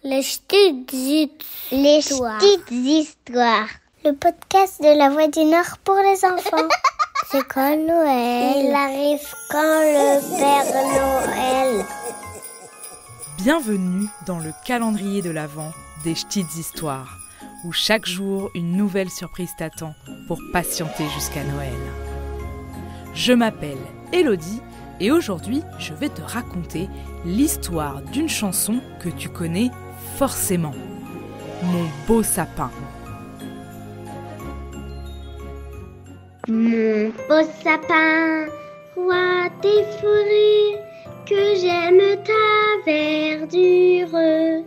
Les petites histoires. Le podcast de la Voix du Nord pour les enfants. C'est quand Noël? Il arrive quand le Père Noël? Bienvenue dans le calendrier de l'Avent des petites histoires, où chaque jour une nouvelle surprise t'attend pour patienter jusqu'à Noël. Je m'appelle Elodie et aujourd'hui je vais te raconter l'histoire d'une chanson que tu connais forcément. Mon beau sapin. Mon beau sapin, roi des forêts, que j'aime ta verdure.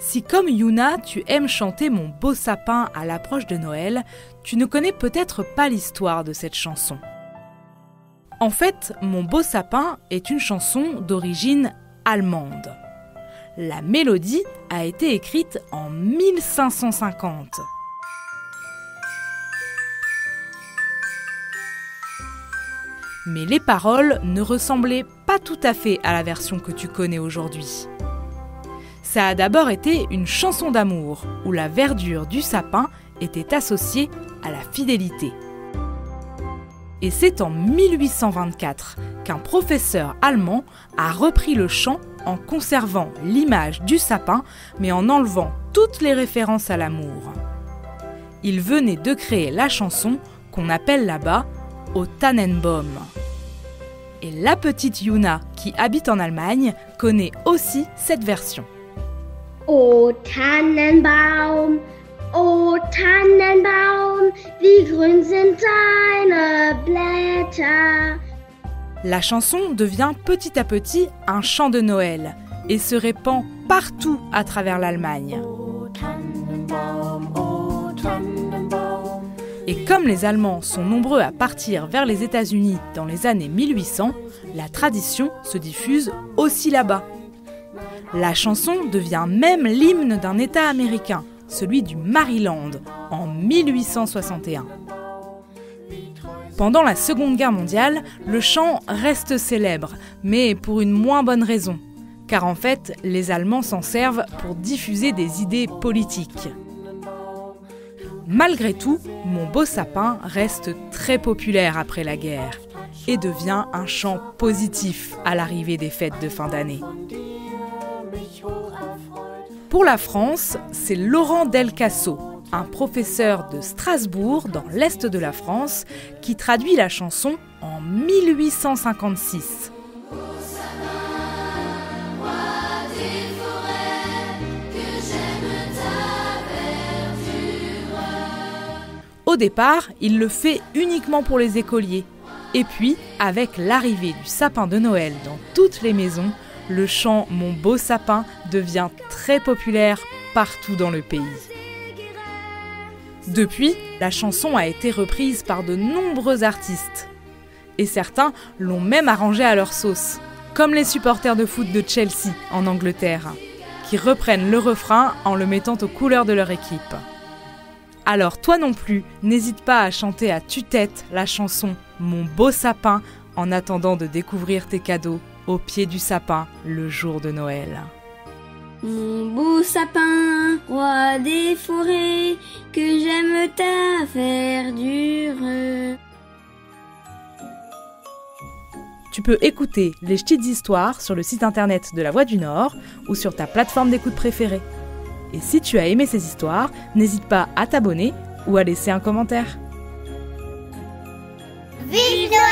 Si comme Yuna, tu aimes chanter Mon beau sapin à l'approche de Noël, tu ne connais peut-être pas l'histoire de cette chanson. En fait, Mon beau sapin est une chanson d'origine allemande. La mélodie a été écrite en 1550. Mais les paroles ne ressemblaient pas tout à fait à la version que tu connais aujourd'hui. Ça a d'abord été une chanson d'amour, où la verdure du sapin était associée à la fidélité. Et c'est en 1824 qu'un professeur allemand a repris le chant en conservant l'image du sapin, mais en enlevant toutes les références à l'amour. Il venait de créer la chanson qu'on appelle là-bas « Au Tannenbaum ». Et la petite Yuna, qui habite en Allemagne, connaît aussi cette version. O Tannenbaum, wie grün sind deine Blätter. La chanson devient petit à petit un chant de Noël et se répand partout à travers l'Allemagne. Et comme les Allemands sont nombreux à partir vers les États-Unis dans les années 1800, la tradition se diffuse aussi là-bas. La chanson devient même l'hymne d'un État américain, celui du Maryland, en 1861. Pendant la Seconde Guerre mondiale, le chant reste célèbre, mais pour une moins bonne raison, car en fait, les Allemands s'en servent pour diffuser des idées politiques. Malgré tout, Mon beau sapin reste très populaire après la guerre et devient un chant positif à l'arrivée des fêtes de fin d'année. Pour la France, c'est Laurent Delcasso, un professeur de Strasbourg dans l'est de la France, qui traduit la chanson en 1856. Au départ, il le fait uniquement pour les écoliers. Et puis, avec l'arrivée du sapin de Noël dans toutes les maisons, le chant « Mon beau sapin » devient très populaire partout dans le pays. Depuis, la chanson a été reprise par de nombreux artistes. Et certains l'ont même arrangée à leur sauce, comme les supporters de foot de Chelsea en Angleterre, qui reprennent le refrain en le mettant aux couleurs de leur équipe. Alors toi non plus, n'hésite pas à chanter à tue-tête la chanson « Mon beau sapin » en attendant de découvrir tes cadeaux au pied du sapin le jour de Noël. Mon beau sapin, roi des forêts, que j'aime ta verdure. Tu peux écouter les petites histoires sur le site internet de la Voix du Nord ou sur ta plateforme d'écoute préférée. Et si tu as aimé ces histoires, n'hésite pas à t'abonner ou à laisser un commentaire. Vive Noël!